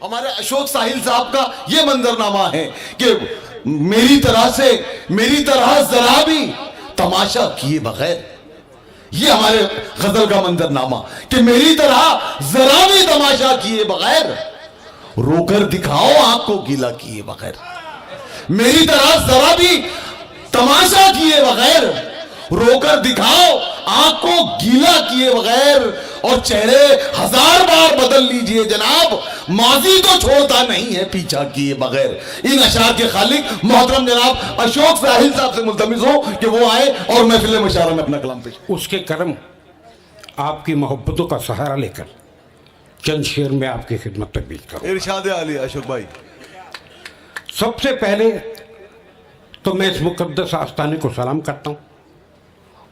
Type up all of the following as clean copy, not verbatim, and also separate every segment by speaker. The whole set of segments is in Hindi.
Speaker 1: हमारे अशोक साहिल साहब का ये मंजरनामा है कि मेरी तरह जरा भी तमाशा किए बगैर, ये हमारे गजल का मंजरनामा कि मेरी तरह जरा भी तमाशा किए बगैर, रोकर दिखाओ आंख को गीला किए बगैर। मेरी तरह जरा भी तमाशा किए बगैर, रोकर दिखाओ आंख को गीला किए बगैर, और चेहरे 1000 बार बदल लीजिए जनाब, माजी तो छोड़ता नहीं है पीछा किए बगैर। इन अशार के खालिक मोहतरम जनाब अशोक साहिल साहब से मुल्तमिस हो कि वो आए और महफिल मुशारा में अपना कलाम पेश।
Speaker 2: उसके करम आपकी मोहब्बतों का सहारा लेकर चंद शेर में आपकी खिदमत में पेश करूं।
Speaker 1: इरशाद आली अशोक भाई।
Speaker 2: सबसे पहले तो मैं इस मुकद्दस आस्थाने को सलाम करता हूं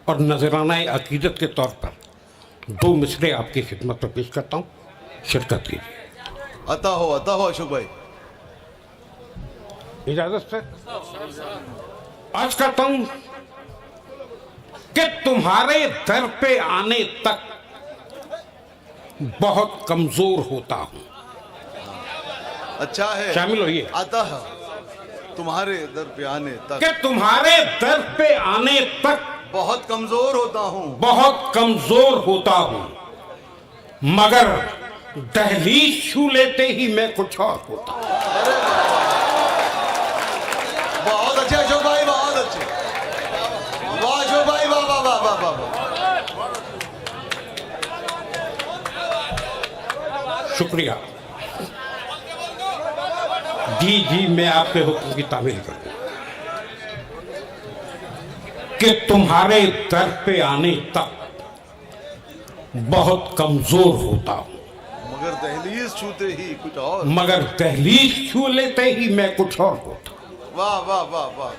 Speaker 2: और नजराना अकीदत के तौर पर 2 मिसरे आपकी खिदमत में पेश करता हूं, शिरकत कीजिए।
Speaker 1: अता हो अशोक भाई।
Speaker 2: इजाजत से आज करता हूं कि तुम्हारे दर पे आने तक बहुत कमजोर होता हूं।
Speaker 1: अच्छा है,
Speaker 2: शामिल होइए।
Speaker 1: आता है तुम्हारे दर पे आने तक,
Speaker 2: कि तुम्हारे दर पे आने तक
Speaker 1: बहुत कमजोर होता हूं,
Speaker 2: बहुत कमजोर होता हूं, मगर दहलीज छू लेते ही मैं कुछ और होता हूं।
Speaker 1: बहुत अच्छे अशोक भाई, बहुत अच्छे। वाह अशोक भाई, वाह वाह वाह वाह वाह।
Speaker 2: शुक्रिया जी, मैं आपके हुक्म की तामील करूं कि तुम्हारे दर पे आने तक बहुत कमजोर होता हूं,
Speaker 1: मगर दहलीज छूते ही कुछ और,
Speaker 2: मगर दहलीज छू लेते ही मैं कुछ और होता हूं।
Speaker 1: वाह वाह वाह वाह।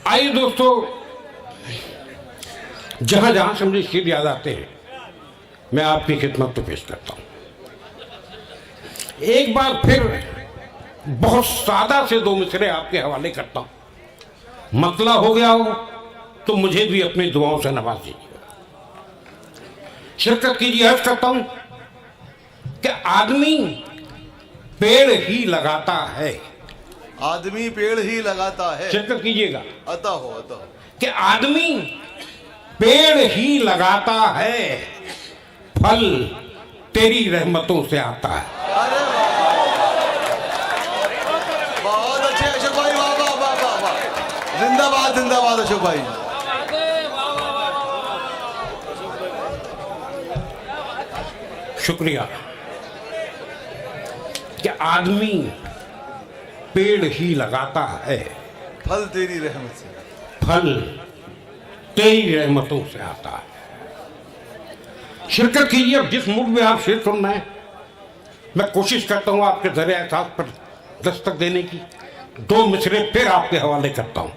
Speaker 2: आइए दोस्तों, जहां जहां से मुझे शेर याद आते हैं मैं आपकी खिदमत में पेश करता हूं। एक बार फिर बहुत सादा से 2 मिसरे आपके हवाले करता हूं। मतला हो गया हो तो मुझे भी अपनी दुआओं से नवाज दीजिए। शिरकत कीजिए। अर्ज करता हूं कि आदमी पेड़ ही लगाता है,
Speaker 1: आदमी पेड़ ही लगाता है।
Speaker 2: शिरकत कीजिएगा।
Speaker 1: अता हो
Speaker 2: कि आदमी पेड़ ही लगाता है, फल तेरी रहमतों से आता है।
Speaker 1: अरे बहुत अच्छे अशोक भाई, वाह वाह वाह वाह वाह। जिंदाबाद जिंदाबाद अशोक भाई।
Speaker 2: शुक्रिया। कि आदमी पेड़ ही लगाता है,
Speaker 1: फल तेरी रहमत से,
Speaker 2: फल तेरी रहमतों से आता है। शिरकत कीजिए। अब जिस मूड में आप शेर सुनना है मैं कोशिश करता हूं आपके ज़रिए एहसास पर दस्तक देने की। 2 मिसरे फिर आपके हवाले करता हूं,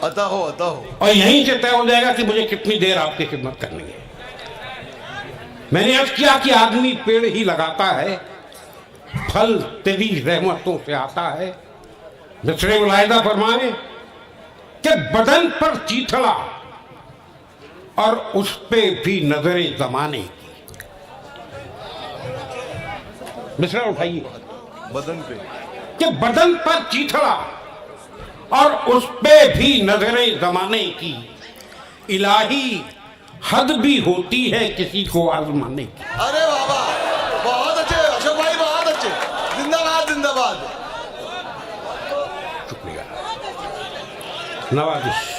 Speaker 1: अता हो
Speaker 2: और यहीं से तय हो जाएगा कि मुझे कितनी देर आपकी खिदमत करनी है। मैंने अर्ज किया कि आदमी पेड़ ही लगाता है, फल तेरी रहमतों से आता है। मिसरे मुलाहिदा फरमाए कि बदन पर चीथड़ा और उस पे भी नजरे जमाने की। मिसरा उठाइए।
Speaker 1: बदन पे,
Speaker 2: कि बदन पर चीथड़ा और उस पे भी नजरे जमाने की, इलाही हद भी होती है किसी को आजमाने की।
Speaker 1: अरे बाबा बहुत अच्छे अशोक भाई, बहुत अच्छे। जिंदाबाद जिंदाबाद।
Speaker 2: शुक्रिया, नवाजिश।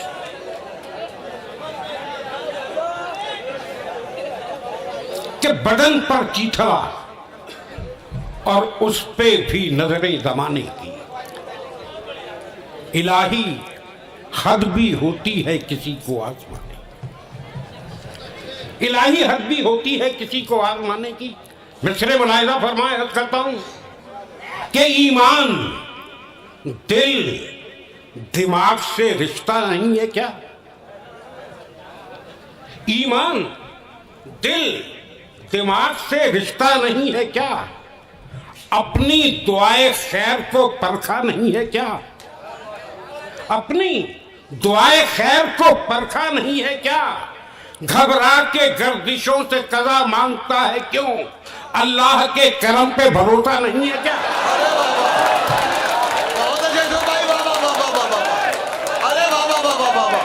Speaker 2: कि बदन पर चीथड़ा और उस पे भी नजरे जमाने की, इलाही हद भी होती है किसी को आजमाने, इलाही हद भी होती है किसी को आजमाने की। मिसरे मुलाहिजा फरमाए, अर्ज करता हूं कि ईमान दिल दिमाग से रिश्ता नहीं है क्या? ईमान दिल दिमाग से रिश्ता नहीं है क्या? अपनी दुआए खैर को परखा नहीं है क्या? अपनी दुआए खैर को परखा नहीं है क्या? घबरा के गर्दिशों से कज़ा मांगता है क्यों? अल्लाह के करम पे भरोसा नहीं है क्या?
Speaker 1: बहुत अच्छे अशोक भाई, वाह वाह वाह वाह वाह वाह, अरे वाह वाह वाह वाह वाह,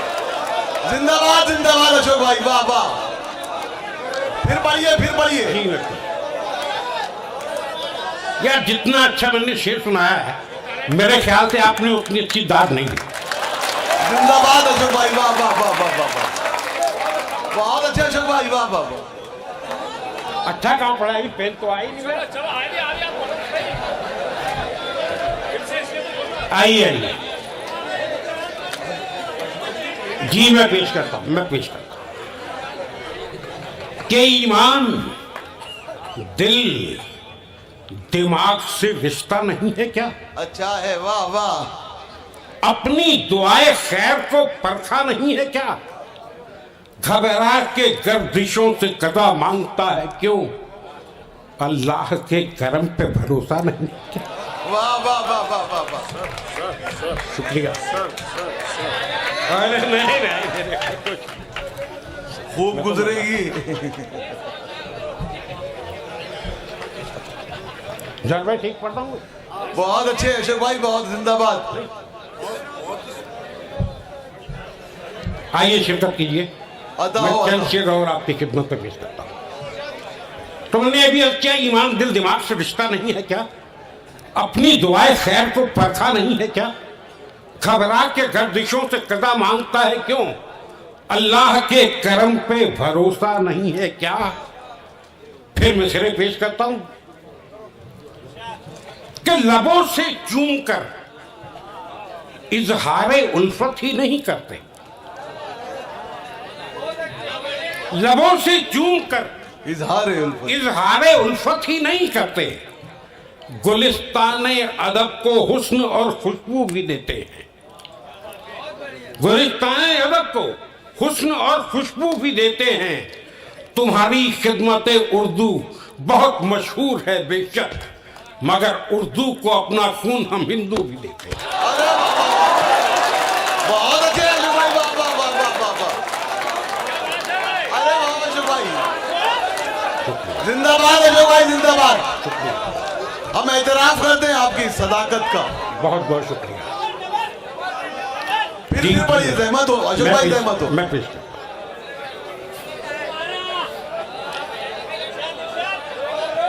Speaker 1: जिंदाबाद जिंदाबाद अशोक भाई, वाह वाह। फिर पढ़िए फिर पढ़िए।
Speaker 2: जी यार, जितना अच्छा मैंने शेर सुनाया है, मेरे ख्याल से आपने उतनी अच्छी दाद नहीं दी।
Speaker 1: जिंदाबाद अशोक भाई, वाह वाह वाह वाह वाह वाह, बहुत अच्छे अशोक भाई, वाह वाह वाह।
Speaker 2: अच्छा काम पड़ा है, पेन तो आई नहीं। आइए आइए जी, मैं पेश करता हूं कि ईमान दिल दिमाग से रिश्ता नहीं है क्या?
Speaker 1: अच्छा है, वाह वाह।
Speaker 2: अपनी दुआए खैर को परखा नहीं है क्या? घबरा के गर्दिशों से कदा मांगता है क्यों? अल्लाह के करम पे भरोसा नहीं है क्या?
Speaker 1: वाह वाह वाह वाह वाह वाह,
Speaker 2: शुक्रिया। अरे नहीं,
Speaker 1: खूब गुजरेगी।
Speaker 2: जब मैं ठीक पढ़ता हूँ।
Speaker 1: बहुत अच्छे अशोक भाई, बहुत जिंदाबाद।
Speaker 2: आइए शिरकत कीजिए,
Speaker 1: अदा
Speaker 2: मैं
Speaker 1: हो,
Speaker 2: चंद
Speaker 1: अदा।
Speaker 2: शेर और आपकी खिदमत में पेश करता हूँ। तुमने अभी क्या ईमान दिल दिमाग से रिश्ता नहीं है क्या? अपनी दुआए खैर को परखा नहीं है क्या? घबरा के गर्दिशों से कदा मांगता है क्यों? अल्लाह के करम पे भरोसा नहीं है क्या? फिर मैं सिरे पेश करता हूं कि लबों से चूम कर इजहारे उल्फत ही नहीं करते, लबों से चूम कर इजहारे उल्फत ही नहीं करते, गुलिस्ताने अदब को हुस्न और खुशबू भी देते हैं, गुलिस्ताने अदब को हुस्न और खुशबू भी देते हैं। तुम्हारी खिदमत उर्दू बहुत मशहूर है बेशक, मगर उर्दू को अपना खून हम हिंदू भी देते हैं।
Speaker 1: बहुत अच्छे अशोक भाई, वाह वाह वाह वाह वाह वाह, अरे वाह अशोक भाई, जिंदाबाद अशोक भाई, जिंदाबाद। हम एतराफ करते हैं आपकी सदाकत का।
Speaker 2: बहुत बहुत शुक्रिया।
Speaker 1: फिर पढ़िए, सहमत हो अशोक भाई, सहमत हो।
Speaker 2: मैं पेश करता हूं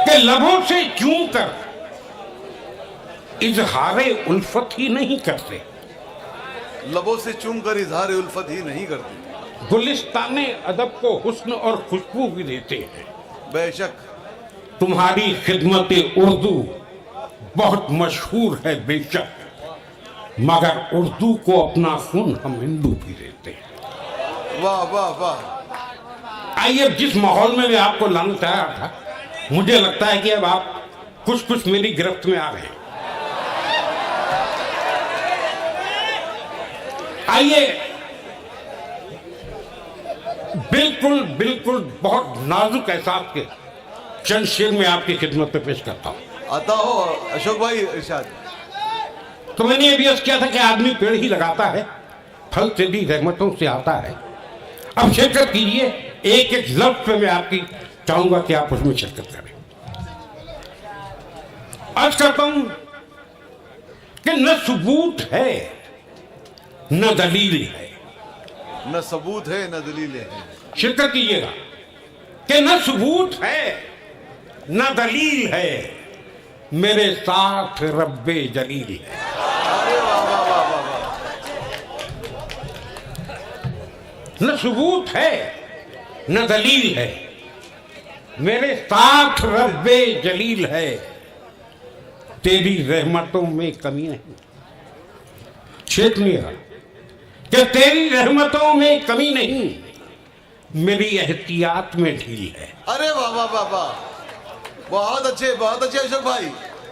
Speaker 2: कि लबों से चूम कर इजहारे उल्फत ही नहीं करते,
Speaker 1: लबों से चूम कर इजहार उल्फत ही नहीं करते,
Speaker 2: गुलिस्ताने अदब को हुस्न और खुशबू भी देते हैं।
Speaker 1: बेशक
Speaker 2: तुम्हारी खिदमत उर्दू बहुत मशहूर है बेशक, मगर उर्दू को अपना खून हम हिंदू भी देते हैं।
Speaker 1: वाह वाह वाह।
Speaker 2: आइए, जिस माहौल में मैं आपको लाना चाह रहा था, मुझे लगता है कि अब आप कुछ कुछ मेरी गिरफ्त में आ गए हैं। आइए, बिल्कुल बिल्कुल बहुत नाजुक एहसास के चंद शेर में आपकी खिदमत पे पेश करता हूं।
Speaker 1: आता हो अशोक भाई, इरशाद।
Speaker 2: तो मैंने ये भी अर्ज किया था कि आदमी पेड़ ही लगाता है, फल तेरी रहमतों से आता है। अब शिरकत कीजिए, एक एक लफ्ज पे मैं आपकी चाहूंगा कि आप उसमें शिरकत करें। अर्ज करता हूं कि न सबूत है न दलील है,
Speaker 1: न सबूत है न दलील है।
Speaker 2: शिरकत कीजिएगा कि न सबूत है न दलील है, मेरे साथ रब्बे जलील है।
Speaker 1: अरे वाह वाह वाह वाह वाह।
Speaker 2: न सबूत है न दलील है, मेरे साथ रब्बे जलील है, तेरी रहमतों में कमी नहीं। छेड़निएगा कि तेरी रहमतों में कमी नहीं, मेरी एहतियात में ढील है।
Speaker 1: अरे वाह वाह वाह वाह, बहुत अच्छे अशोक भाई।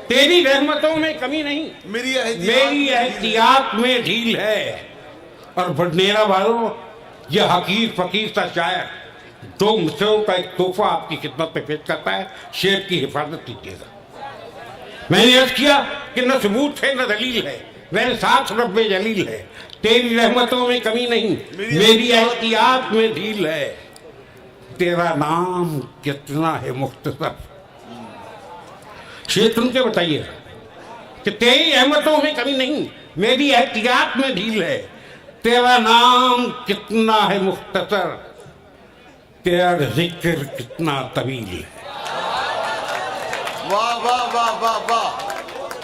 Speaker 2: तेरी रहमतों में कमी नहीं,
Speaker 1: मेरी
Speaker 2: एहतियात में ढील है। और बडनेरा वालों, यह हकीर फकीर सा शायर दो मिसरों का एक तोहफा आपकी खिदमत में पेश करता है, शेर की हिफाजत कीजिएगा। मैंने अर्ज किया कि न सबूत है न दलील है, मेरे साथ रब्बे जलील है, तेरी रहमतों में कमी नहीं, मेरी एहतियात में ढील है, तेरा नाम कितना है मुख्तसर। शेर सुन के बताइए कि तेरी अहमतों में कमी नहीं, मेरी एहतियात में ढील है। तेरा नाम कितना है मुख्तसर, तेरा जिक्र कितना तवील है।
Speaker 3: वाह वाह वाह वाह वाह,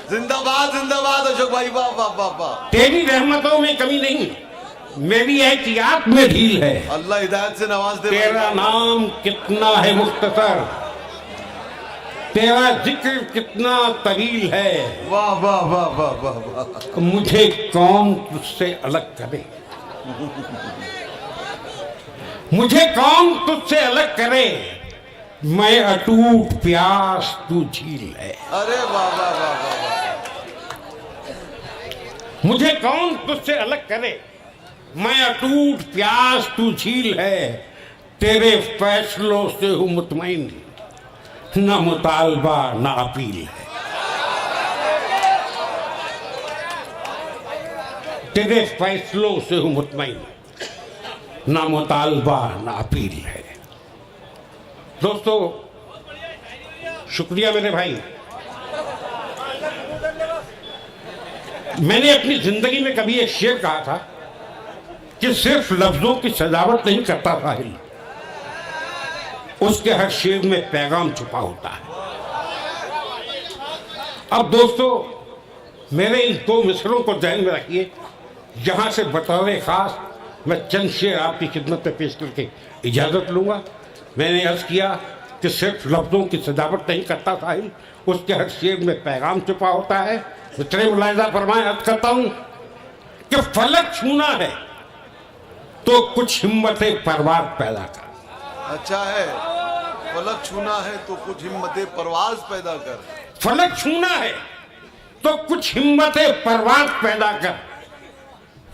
Speaker 3: जिंदाबाद जिंदाबाद अशोक भाई, वाह वाह वाह वाह।
Speaker 2: तेरी रहमतों में कमी नहीं, मेरी एहतियात में ढील है।
Speaker 3: अल्लाह हिदायत से नवाज दे।
Speaker 2: तेरा नाम कितना है मुख्तसर, तेरा जिक्र कितना तवील है।
Speaker 3: वाह वाह वाह वाह वाह वाह।
Speaker 2: मुझे कौन तुझसे अलग करे, मुझे कौन तुझसे अलग करे, मैं अटूट प्यास तू झील है।
Speaker 3: अरे वाह वाह वाह वाह वाह।
Speaker 2: मुझे कौन तुझसे अलग करे, मैं अटूट प्यास तू झील है। तेरे फैसलों से हूं मुतमईन, न मुतालबा न अपील है। तेरे फैसलों से हूं मुतमईन, न मुतालबा न अपील है। दोस्तों शुक्रिया मेरे भाई। मैंने अपनी जिंदगी में कभी एक शेर कहा था कि सिर्फ लफ्जों की सजावट नहीं करता साहिल, उसके हर शेर में पैगाम छुपा होता है। अब दोस्तों मेरे इन दो मिसरों को ध्यान में रखिए, जहां से बतौर खास मैं चंद शेर आपकी खिदमत में पेश करके इजाजत लूंगा। मैंने अर्ज किया कि सिर्फ लफ्जों की सजावट नहीं करता साहिल, उसके हर शेर में पैगाम छुपा होता है। इतने मुलाहिजा फरमाए अर्ज करता हूं कि फलक छूना है तो कुछ हिम्मत परवाज पैदा कर।
Speaker 3: अच्छा है, फलक छूना है तो कुछ हिम्मत परवाज पैदा कर।
Speaker 2: फलक छूना है तो कुछ हिम्मत परवाज पैदा कर,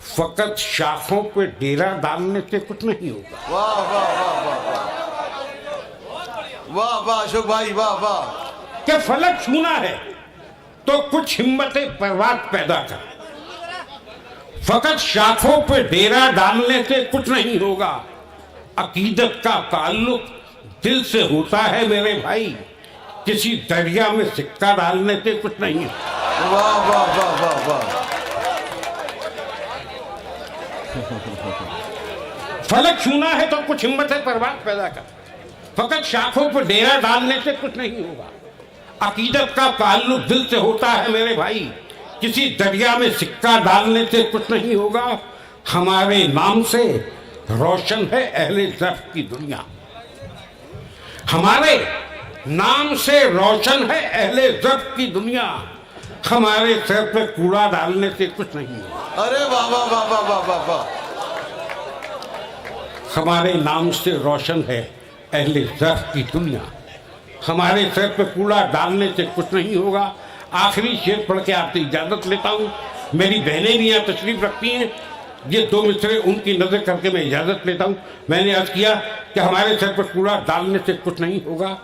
Speaker 2: फकत शाखों पे डेरा डालने से कुछ नहीं होगा।
Speaker 3: वाह वाह वाह वाह वाह वाह वाह अशोक भाई, वाह वाह।
Speaker 2: कि फलक छूना है तो कुछ हिम्मत परवाज पैदा कर, फकत शाखों पे डेरा डालने से कुछ नहीं होगा। अकीदत का ताल्लुक दिल से होता है मेरे भाई, किसी दरिया में सिक्का डालने से कुछ नहीं।
Speaker 3: वाह वाह वाह वाह वाह।
Speaker 2: फलक छूना है तो कुछ हिम्मत परवाज पैदा कर, फकत शाखों पर डेरा डालने से कुछ नहीं होगा। अकीदत का ताल्लुक दिल से होता है मेरे भाई, किसी दरिया में सिक्का डालने से कुछ नहीं होगा। हमारे नाम से रोशन है अहले ज़र्फ़ की दुनिया, हमारे नाम से रोशन है अहले ज़र्फ़ की दुनिया। हमारे सर पे कूड़ा डालने से कुछ नहीं होगा।
Speaker 3: अरे वाह वाह वाह वाह वाह वाह वाह।
Speaker 2: हमारे नाम से रोशन है अहले ज़र्फ़ की दुनिया, हमारे सर पे कूड़ा डालने से कुछ नहीं होगा। आखिरी शेर पढ़ के आपसे इजाज़त लेता हूँ। मेरी बहनें भी यहाँ तशरीफ रखती हैं, ये दो मिसरे उनकी नज़र करके मैं इजाज़त लेता हूँ। मैंने अर्ज़ किया कि हमारे सर पर कूड़ा डालने से कुछ नहीं होगा।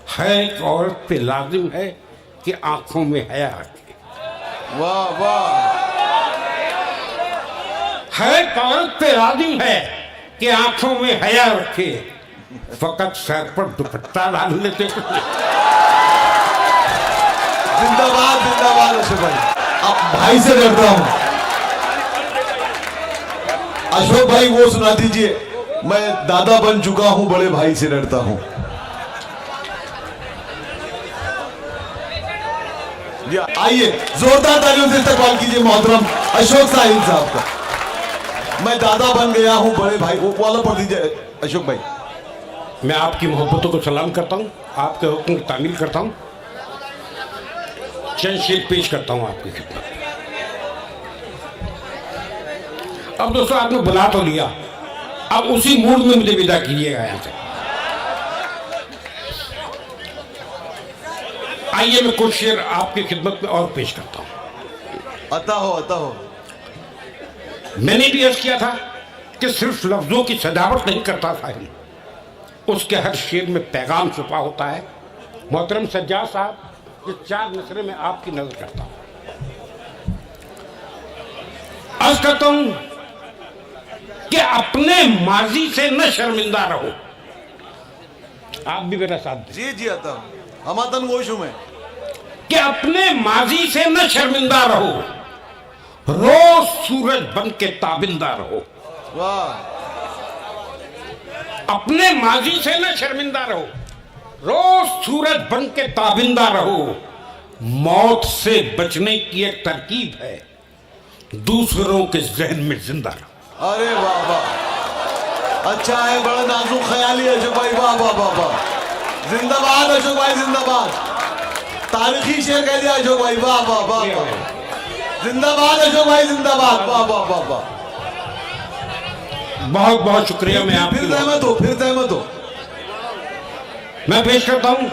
Speaker 2: हर एक औरत पे लाजिम है कि आंखों में हया रखे।
Speaker 3: वाह वाह।
Speaker 2: हर एक औरत पे लाजिम है कि आंखों में हया रखे, फकत सर पर दुपट्टा डालने से कुछ नहीं।
Speaker 3: जिंदाबाद जिंदाबाद अशोक भाई।
Speaker 1: अब भाई से डरता हूं। अशोक भाई वो सुना दीजिए, मैं दादा बन चुका हूं, बड़े भाई से डरता हूं। आइए जोरदार तालियों से इस्तकबाल कीजिए मोहतरम अशोक साहिल साहब का। मैं दादा बन गया हूं, बड़े भाई वो वाला पढ़ दीजिए अशोक भाई।
Speaker 2: मैं आपकी मोहब्बतों को सलाम करता हूँ, आपके हुक्म की तामील करता हूँ, चंद शेर पेश करता हूँ आपकी खिदमत में। अब दोस्तों आपने बुला तो लिया, अब उसी मूड में मुझे विदा कीजिएगा यहाँ से। आइए मैं कुछ शेर आपकी खिदमत में और पेश करता हूँ।
Speaker 3: अता हो अता हो।
Speaker 2: मैंने भी अर्ज किया था कि सिर्फ लफ्जों की सजावट नहीं करता साहिल, उसके हर शेर में पैगाम छुपा होता है। मोहतरम सज्जाद साहब, ये चार मिसरे में आपकी नजर करता हूं। अर्ज करता हूं कि अपने माजी से न शर्मिंदा रहो, आप भी मेरा साथ दें
Speaker 3: जी जी आता हमातन गोशु में
Speaker 2: कि अपने माजी से न शर्मिंदा रहो, रोज सूरज बन के ताबिंदा रहो।
Speaker 3: वाह
Speaker 2: अपने माजी से न शर्मिंदा रहो, रोज सूरज बन के ताबिंदा रहो। मौत से बचने की एक तरकीब है, दूसरों के जहन में जिंदा रहो।
Speaker 3: अरे वाह वाह अच्छा है, बड़ा नाजुक ख्याली है अशोक भाई, वाह वाह वाह वाह, जिंदाबाद अशोक भाई जिंदाबाद, तारीखी शेर कह दिया अशोक भाई, वाह वाह वाह वाह, जिंदाबाद अशोक भाई जिंदाबाद, वाह वाह वाह वाह।
Speaker 2: बहुत बहुत शुक्रिया। मैं
Speaker 3: फिर सहमत हो, फिर सहमत हो।
Speaker 2: मैं पेश करता हूं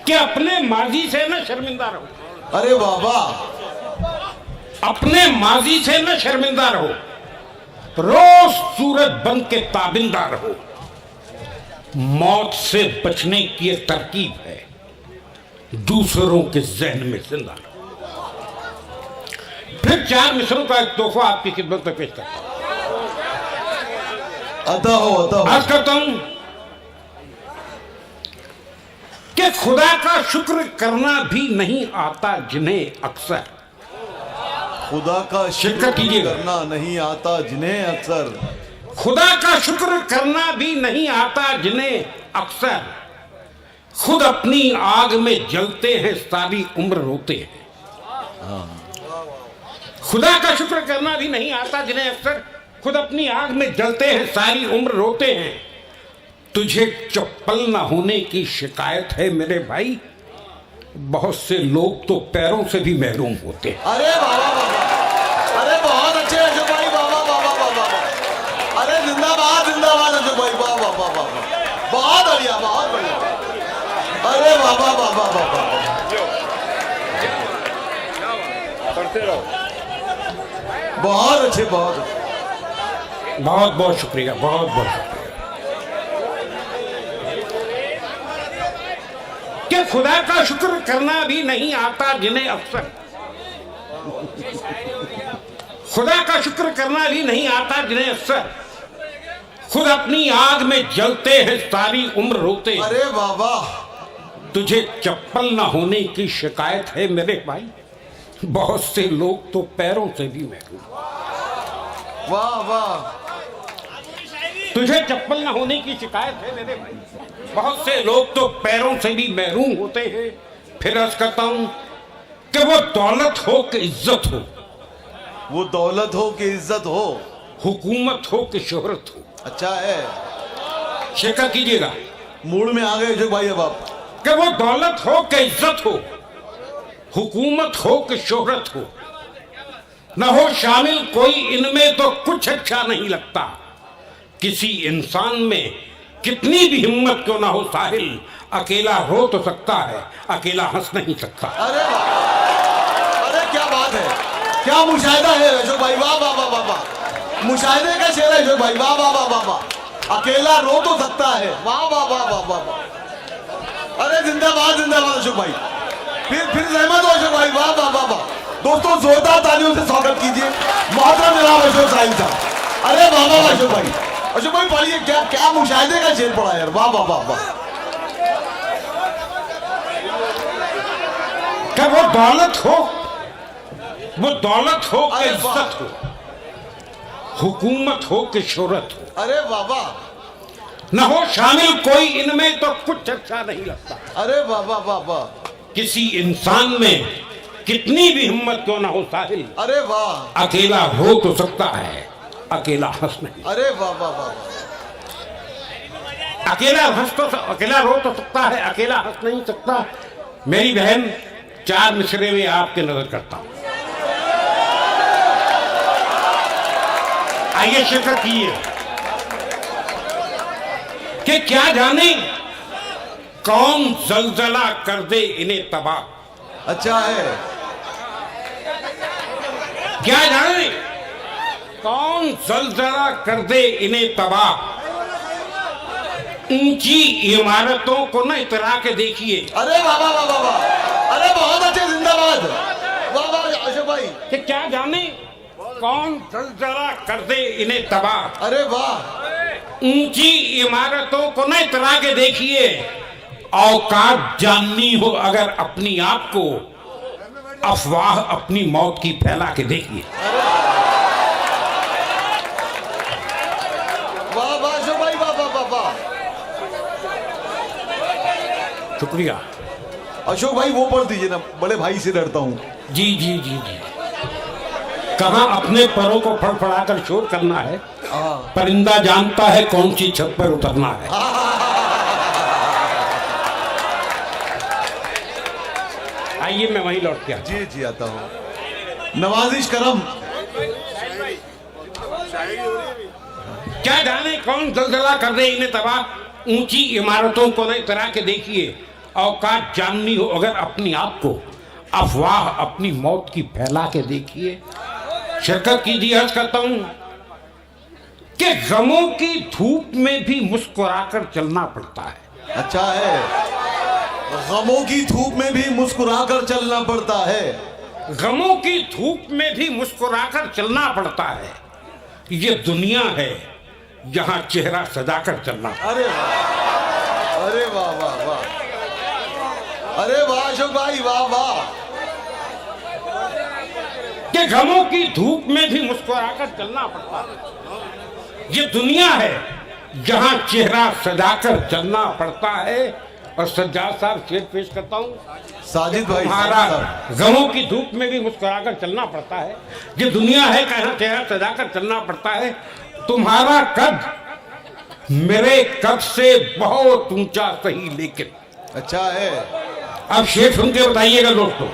Speaker 2: कि अपने माजी से न शर्मिंदा रहो।
Speaker 3: अरे वाह वाह,
Speaker 2: अपने माजी से न शर्मिंदा रहो, रोज सूरज बन के ताबिंदा रहो। मौत से बचने की एक तरकीब है, दूसरों के जहन में जिंदा रहो। फिर 4 मिसरों का एक तोहफा आपकी खिदमत में पेश करता हूं।
Speaker 3: अता हो अता हो।
Speaker 2: अर्ज करता हूं कि खुदा का शुक्र करना भी नहीं आता जिन्हें अक्सर,
Speaker 3: खुदा का
Speaker 2: शिरकत
Speaker 3: शुक्र
Speaker 2: कीजिएगा।
Speaker 3: करना नहीं आता जिन्हें अक्सर,
Speaker 2: खुदा का शुक्र करना भी नहीं आता जिन्हें अक्सर, खुद अपनी आग में जलते हैं सारी उम्र रोते हैं। खुदा का शुक्र करना भी नहीं आता जिन्हें अक्सर, खुद अपनी आग में जलते हैं सारी उम्र रोते हैं। तुझे चप्पल ना होने की शिकायत है मेरे भाई, बहुत से लोग तो पैरों से भी महरूम होते हैं।
Speaker 3: अरे वाह वाह वाह, अरे बहुत अच्छे अशोक भाई, वाह वाह वाह वाह वाह वाह, अरे जिंदाबाद जिंदाबाद अशोक भाई, वाह वाह वाह वाह, बहुत बढ़िया बहुत बढ़िया, अरे वाह वाह वाह वाह वाह वाह,
Speaker 4: करते रहो।
Speaker 3: बहुत अच्छे बहुत अच्छे।
Speaker 2: बहुत बहुत शुक्रिया, बहुत बहुत शुक्रिया। कि खुदा का शुक्र करना भी नहीं आता जिन्हें अक्सर, खुदा का शुक्र करना भी नहीं आता जिन्हें अक्सर, खुद अपनी आग में जलते हैं सारी उम्र रोते हैं।
Speaker 3: अरे वाह वाह,
Speaker 2: तुझे चप्पल ना होने की शिकायत है मेरे भाई, बहुत से लोग तो पैरों से भी महरूम।
Speaker 3: वाह वाह,
Speaker 2: तुझे चप्पल ना होने की शिकायत है मेरे भाई, बहुत से लोग तो पैरों से भी महरूम होते हैं। फिर अर्ज करता हूं कि वो दौलत हो कि इज्जत हो,
Speaker 3: वो दौलत हो कि इज्जत हो,
Speaker 2: हुकूमत हो कि शोहरत हो।
Speaker 3: अच्छा है,
Speaker 2: शिरकत कीजिएगा।
Speaker 3: मूड में आ गए अशोक भाई अब आप।
Speaker 2: कि वो दौलत हो कि इज्जत हो, हुकूमत हो कि शोहरत हो, न हो शामिल कोई इनमें तो कुछ अच्छा नहीं लगता। किसी इंसान में कितनी भी हिम्मत क्यों ना हो साहिल, अकेला रो तो सकता है, अकेला हंस नहीं सकता।
Speaker 3: अरे वाह, अरे क्या बात है, क्या मुशाहिदा है अशोक भाई, वाह वाह वाह वाह वाह, मुशाहिदे का शेर है अशोक भाई, वाह वाह वाह वाह वाह, अकेला रो तो सकता है, वाह वाह वाह वाह वाह वाह, अरे जिंदाबाद जिंदाबाद अशोक भाई, फिर सहमत हो अशोक भाई, वाह वाह वाह वाह। दोस्तों जोरदार तालियों से स्वागत कीजिए मोहतरम जनाब अशोक साहिल साहब। अरे वाह वाह अशोक भाई, अशोक भाई पढ़िए, क्या क्या मुशाहिदे का शेर पढ़ा यार, वाह वाह वाह वाह।
Speaker 2: क्या वो दौलत हो, वो दौलत हो कि
Speaker 3: अरे वाह।
Speaker 2: इज्जत हो, हुकूमत हो कि शोहरत हो,
Speaker 3: अरे वाह वाह,
Speaker 2: न हो शामिल कोई इनमें तो कुछ अच्छा नहीं लगता।
Speaker 3: अरे वाह वाह वाह वाह,
Speaker 2: किसी इंसान में कितनी भी हिम्मत क्यों ना हो साहिल,
Speaker 3: अरे वाह,
Speaker 2: अकेला रो तो सकता है, अकेला हंस नहीं।
Speaker 3: अरे वाह वाह वाह,
Speaker 2: अकेला हंस तो, अकेला रो तो सकता है, अकेला हंस नहीं सकता। मेरी बहन 4 मिसरे में आपके नजर करता हूं, आइए शिरकत कीजिए। कि क्या जाने कौन जलजला कर दे इन्हें तबाह,
Speaker 3: अच्छा है,
Speaker 2: क्या जाने कौन जलजला कर दे इन्हें तबाह। ऊंची इमारतों को न इतरा के देखिए,
Speaker 3: अरे वाह वाह वाह वाह वाह, अरे बहुत अच्छे, जिंदाबाद, वाह वाह अशोक भाई,
Speaker 2: कि क्या जाने कौन जलजला कर दे इन्हें तबाह।
Speaker 3: अरे वाह,
Speaker 2: ऊंची इमारतों को न इतरा के देखिए, औकात जाननी हो अगर अपनी आप को, अफवाह अपनी मौत की फैला के देखिए।
Speaker 3: वाह वाह अशोक भाई, वाह वाह वाह वाह।
Speaker 2: शुक्रिया।
Speaker 3: अशोक भाई वो पढ़ दीजिए ना, बड़े भाई से डरता हूँ।
Speaker 2: जी जी जी जी। कहाँ अपने परों को फड़फड़ाकर शोर करना है, परिंदा जानता है कौन सी छत पर उतरना है। आइए मैं वहीं लौट के आता
Speaker 3: जी जी आता हूँ। नवाजिश करम।
Speaker 2: क्या जाने कौन दलदला कर रहे इन्हें तबाह। ऊंची इमारतों को नहीं तरा के देखिए, औकात जाननी हो अगर अपनी आप को, अफवाह अपनी मौत की फैला के देखिए। शिरकत कीजिए, अर्ज करता हूं कि गमों की धूप में भी मुस्कुराकर चलना पड़ता है।
Speaker 3: अच्छा है, गमों की धूप में भी मुस्कुराकर चलना पड़ता है।
Speaker 2: गमों की धूप में भी मुस्कुराकर चलना पड़ता है। ये दुनिया है यहाँ चेहरा सजाकर चलना।
Speaker 3: अरे वाह, अरे वाह वाह वाह, अरे वाह अशोक भाई, वाह वाह।
Speaker 2: कि गमों की धूप में भी मुस्कुराकर चलना पड़ता है। ये दुनिया है जहां चेहरा सजाकर चलना पड़ता है। और सज्जाद साहब शेर पेश करता हूं,
Speaker 3: साजिद भाई।
Speaker 2: तुम्हारा गमों की धूप में भी मुस्कुराकर चलना पड़ता है। ये दुनिया है जहां चेहरा सजाकर चलना पड़ता है। तुम्हारा कद मेरे कद से बहुत ऊंचा सही लेकिन।
Speaker 3: अच्छा है।
Speaker 2: अब शेर सुन के बताइएगा दोस्तों।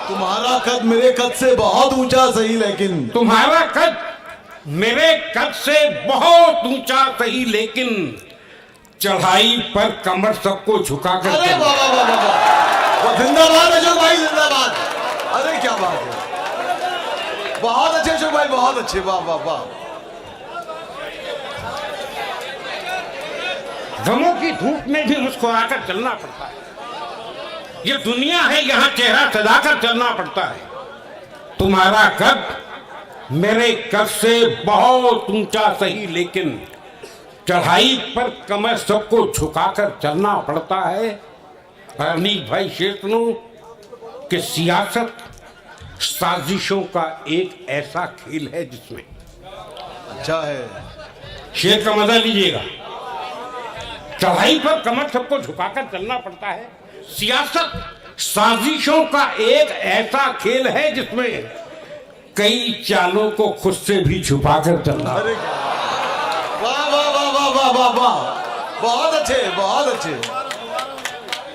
Speaker 3: तुम्हारा कद मेरे कद से बहुत ऊंचा सही लेकिन।
Speaker 2: तुम्हारा कद मेरे कद से बहुत ऊंचा सही लेकिन, चढ़ाई पर कमर सबको झुकाकर।
Speaker 3: अरे वाह वाह वाह वाह, जिंदाबाद अशोक भाई, जिंदाबाद। अरे क्या बात है, बहुत अच्छे अशोक भाई, बहुत अच्छे, वाह वाह वाह।
Speaker 2: गमों की धूप में भी मुस्कुराकर चलना पड़ता है। ये दुनिया है यहाँ चेहरा सजाकर चलना पड़ता है। तुम्हारा कद मेरे कद से बहुत ऊंचा सही लेकिन, चढ़ाई पर कमर सबको झुकाकर चलना पड़ता है। अनीक भाई शेर सुनो कि सियासत साजिशों का एक ऐसा खेल है जिसमें।
Speaker 3: अच्छा है,
Speaker 2: शेर का मजा लीजिएगा। चढ़ाई पर कमर सबको झुकाकर चलना पड़ता है। सियासत साजिशों का एक ऐसा खेल है जिसमें कई चालों को खुद से भी छुपाकर चलना।
Speaker 3: अरे वाह वाह वाह वाह वाह वाह वाह, बहुत अच्छे, बहुत अच्छे,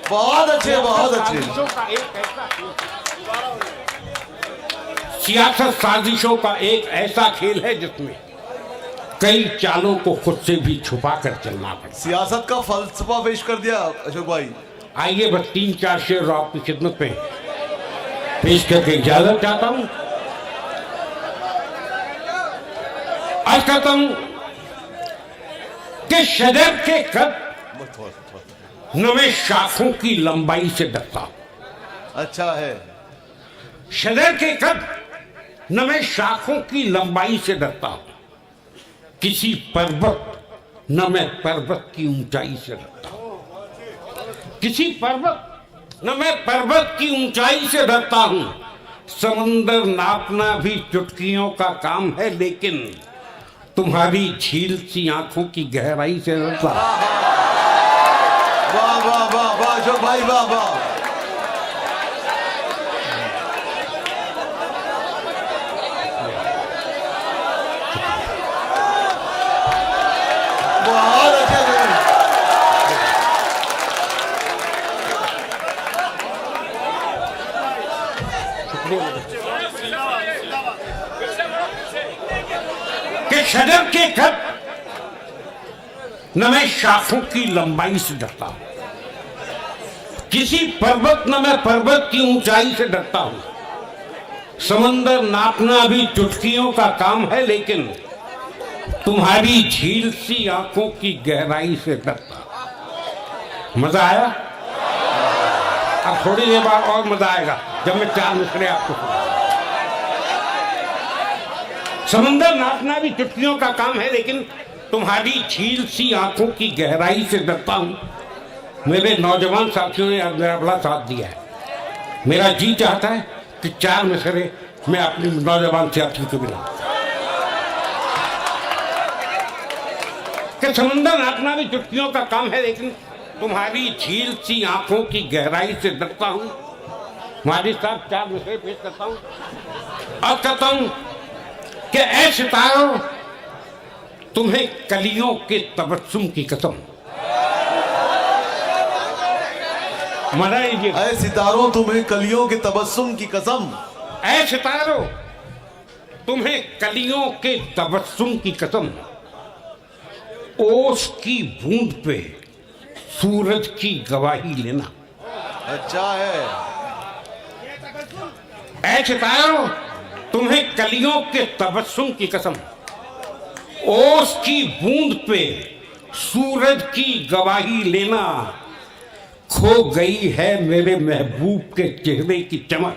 Speaker 3: बहुत अच्छे, बहुत अच्छे।
Speaker 2: सियासत साजिशों का एक ऐसा खेल है जिसमें कई चालों को खुद से भी छुपाकर चलना पड़ता।
Speaker 3: सियासत का फलसफा पेश कर दिया अशोक भाई।
Speaker 2: आइए बस 3-4 शेर आपकी खिदमत में पेश करके इजाजत चाहता हूं। आज कहता हूं कि शजर के कद न मैं शाखों की लंबाई से डरता हूं।
Speaker 3: अच्छा है।
Speaker 2: शजर के कद न मैं शाखों की लंबाई से डरता हूं। किसी पर्वत न मैं पर्वत की ऊंचाई से डरता हूं। किसी पर्वत न मैं पर्वत की ऊंचाई से डरता हूं। समंदर नापना भी चुटकियों का काम है लेकिन, तुम्हारी झील सी आंखों की गहराई से डरता हूं।
Speaker 3: वाह वाह वाह वाह अशोक भाई, वाह वाह। बहुत अच्छे लगे।
Speaker 2: कि शजर के कद न मैं शाखों की लंबाई से डरता हूं। किसी पर्वत न मैं पर्वत की ऊंचाई से डरता हूं। समंदर नापना भी चुटकियों का काम है लेकिन, तुम्हारी झील सी आंखों की गहराई से डरता हूं। मजा आया? अब थोड़ी देर बाद और मजा आएगा जब मैं 4 मिसरे आपको सुनाऊंगा। समंदर नापना भी चुटकियों का काम है लेकिन, तुम्हारी झील सी आंखों की गहराई से डरता हूं। मेरे नौजवान साथियों ने आज मेरा बड़ा साथ दिया है। मेरा जी चाहता है कि 4 मिसरे मैं अपनी नौजवान साथियों को मिला कि समंदर नापना भी चुटकियों का काम है, लेकिन तुम्हारी झील सी आंखों की गहराई से डरता हूं। तुम्हारे साथ 4 मिसरे पेश करता हूं और कहता हूं कि ऐ सितारों, तुम्हें कलियों के तबस्सुम की कसम। मजा लीजिए।
Speaker 3: ऐ सितारों, तुम्हें कलियों के तबस्सुम की कसम।
Speaker 2: ऐ सितारों, तुम्हें कलियों के तबस्सुम की कसम। ओस की बूंद पे सूरज की गवाही लेना।
Speaker 3: अच्छा है।
Speaker 2: ऐ सितारों, तुम्हें कलियों के तबस्सुम की कसम। ओस की बूंद पे सूरज की गवाही लेना। खो गई है मेरे महबूब के चेहरे की चमक।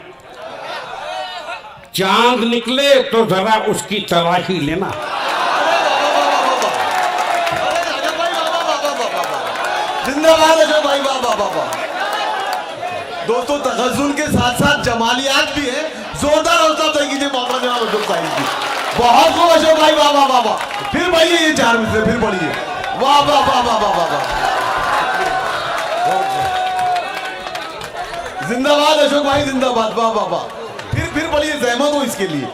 Speaker 2: चांद निकले तो जरा उसकी तलाशी लेना।
Speaker 3: जिंदाबाद अशोक भाई, वाह वाह वाह वाह। दोस्तों, तगज़ुल के साथ साथ जमालियात भी है। जोरदार हौसला अफजाई कीजिए मोहम्मद जनाब अब्दुल साहिब की। बहुत खूब अशोक भाई, वाह वाह वाह वाह। फिर पढ़िए ये 4 मिसरे, फिर पढ़िए। वाह वाह वाह वाह वाह वाह वाह। जिंदाबाद अशोक भाई, जिंदाबाद, वाह वाह वाह। फिर पढ़िए, जहमत हो इसके लिए।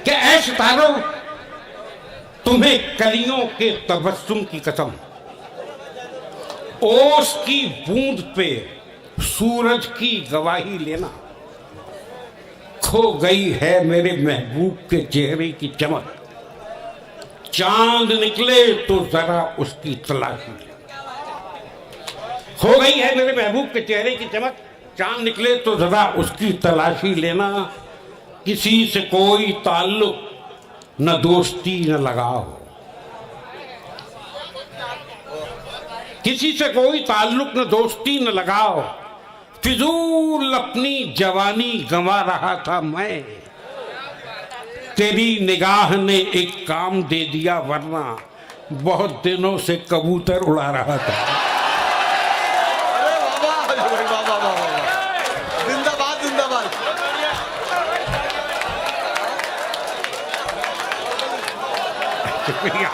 Speaker 2: कि ऐ सितारों, तुम्हें कलियों के तबस्सुम की कसम। ओस की बूंद पे सूरज की गवाही लेना। खो गई है मेरे महबूब के चेहरे की चमक। चांद निकले तो जरा उसकी तलाशी लेना। खो गई है मेरे महबूब के चेहरे की चमक। चांद निकले तो जरा उसकी तलाशी लेना। किसी से कोई ताल्लुक न दोस्ती न लगाव। किसी से कोई ताल्लुक न दोस्ती न लगाओ। फिजूल अपनी जवानी गंवा रहा था मैं। तेरी निगाह ने एक काम दे दिया, वरना बहुत दिनों से कबूतर उड़ा रहा था।
Speaker 3: जिंदाबाद, जिंदाबाद।
Speaker 2: शुक्रिया।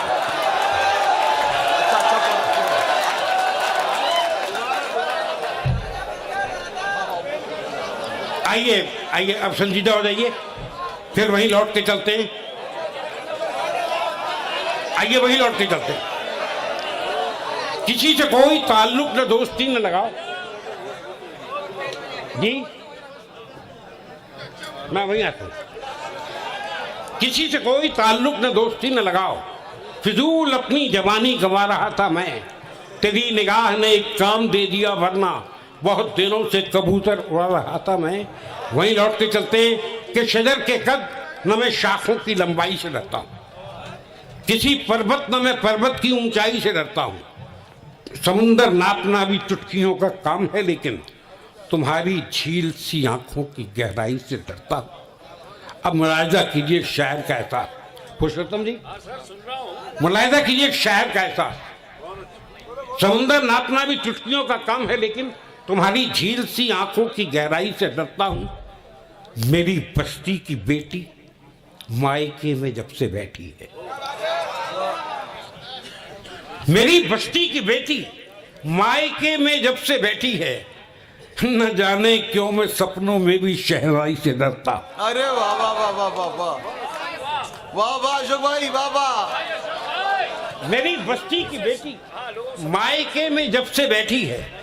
Speaker 2: आइए आइए, अब संजीदा हो जाइए, फिर वहीं लौट के चलते हैं। आइए वहीं लौट के चलते हैं। किसी से कोई ताल्लुक न दोस्ती न लगाओ। जी, मैं वहीं आता हूं। किसी से कोई ताल्लुक न दोस्ती न लगाओ। फिजूल अपनी जवानी गंवा रहा था मैं। तेरी निगाह ने एक काम दे दिया, वरना बहुत दिनों से कबूतर उड़ा रहा था मैं। वहीं लौट के चलते हैं कि शजर के कद न मैं शाखों की लंबाई से डरता हूं। किसी पर्वत न मैं पर्वत की ऊंचाई से डरता हूं। समुंदर नापना भी चुटकियों का काम है, लेकिन तुम्हारी झील सी आंखों की गहराई से डरता हूं। अब मुलाहिजा कीजिए शायर का एहसास। पुरुषोत्तम जी, मुलाहिजा कीजिए शायर का एहसास। समुंदर नापना भी चुटकियों का काम है, लेकिन तुम्हारी झील सी आंखों की गहराई से डरता हूं। मेरी बस्ती की बेटी मायके में जब से बैठी है। मेरी बस्ती की बेटी मायके में जब से बैठी है। न जाने क्यों मैं सपनों में भी शहनाई से डरता।
Speaker 3: अरे वाह वाह वाह वाह वाह वाह वाह वाह अशोक भाई, वाह वाह।
Speaker 2: मेरी बस्ती की बेटी मायके में जब से बैठी है।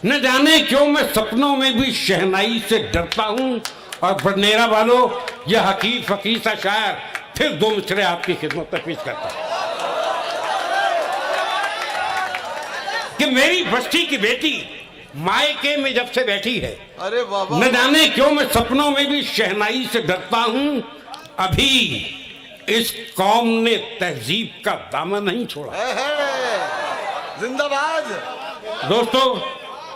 Speaker 2: न जाने क्यों मैं सपनों में भी शहनाई से डरता हूं। और बरनेरा वालों, यह हकीम फकीर सा शायर फिर 2 मिसरे आपकी खिदमत में पेश करता है कि मेरी बस्ती की बेटी मायके में जब से बैठी है।
Speaker 3: अरे वाह वाह।
Speaker 2: न जाने क्यों मैं सपनों में भी शहनाई से डरता हूं। अभी इस कौम ने तहजीब का दामन नहीं छोड़ा।
Speaker 3: जिंदाबाद।
Speaker 2: दोस्तों,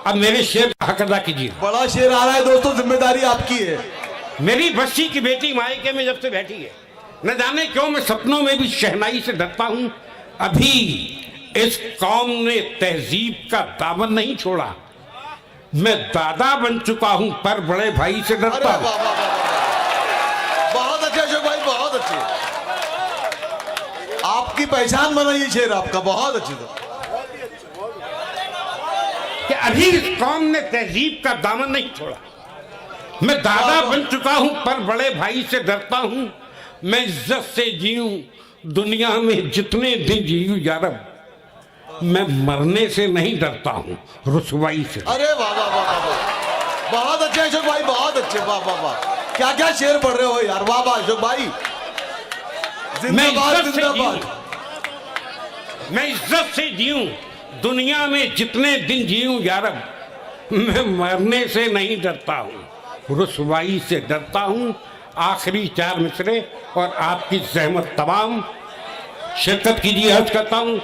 Speaker 2: अब मेरे शेर का हक अदा कीजिए।
Speaker 3: बड़ा शेर आ रहा है दोस्तों, जिम्मेदारी आपकी है।
Speaker 2: मेरी बस्ती की बेटी मायके में जब से बैठी है। न जाने क्यों मैं सपनों में भी शहनाई से डरता हूं। अभी इस कौम ने तहजीब का दामन नहीं छोड़ा। मैं दादा बन चुका हूं पर बड़े भाई से
Speaker 3: अरे
Speaker 2: डरता
Speaker 3: वाह
Speaker 2: हूं।
Speaker 3: वाह वाह वाह, बहुत अच्छे अशोक भाई, बहुत अच्छे। आपकी पहचान बना ये शेर आपका, बहुत अच्छी था।
Speaker 2: कि अभी इस कौम ने तहजीब का दामन नहीं छोड़ा। मैं दादा बन चुका हूं पर बड़े भाई से डरता हूं। मैं इज्जत से जीऊं दुनिया में जितने दिन जीऊं यारब, मैं मरने से नहीं डरता हूं, रुसवाई से।
Speaker 3: अरे वाह वाह वाह वाह वाह, बहुत अच्छे अशोक भाई, बहुत अच्छे। वाह वाह वाह, क्या क्या शेर पढ़ रहे हो यार, वाह वाह अशोक भाई,
Speaker 2: मैं
Speaker 3: जिंदाबाद
Speaker 2: इज्जत से
Speaker 3: जिंदाबाद।
Speaker 2: जीऊं, मैं इज्जत से जीऊं दुनिया में जितने दिन जीऊं यारब, मैं मरने से नहीं डरता हूं, रुसवाई से डरता हूं। आखिरी 4 मिसरे और आपकी जहमत तमाम शिरकत कीजिए। अर्ज करता हूं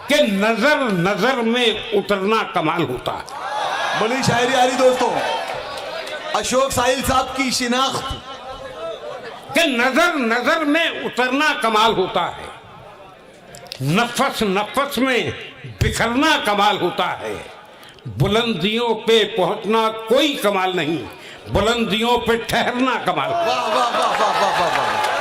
Speaker 2: कि नजर नजर में उतरना कमाल होता है।
Speaker 3: बड़ी शायरी आ रही दोस्तों, अशोक साहिल साहब की शिनाख्त।
Speaker 2: कि नजर नजर में उतरना कमाल होता है, नफस नफस में बिखरना कमाल होता है। बुलंदियों पे पहुंचना कोई कमाल नहीं, बुलंदियों पे ठहरना कमाल।
Speaker 3: वाह वाह वाह वाह वाह वाह वाह।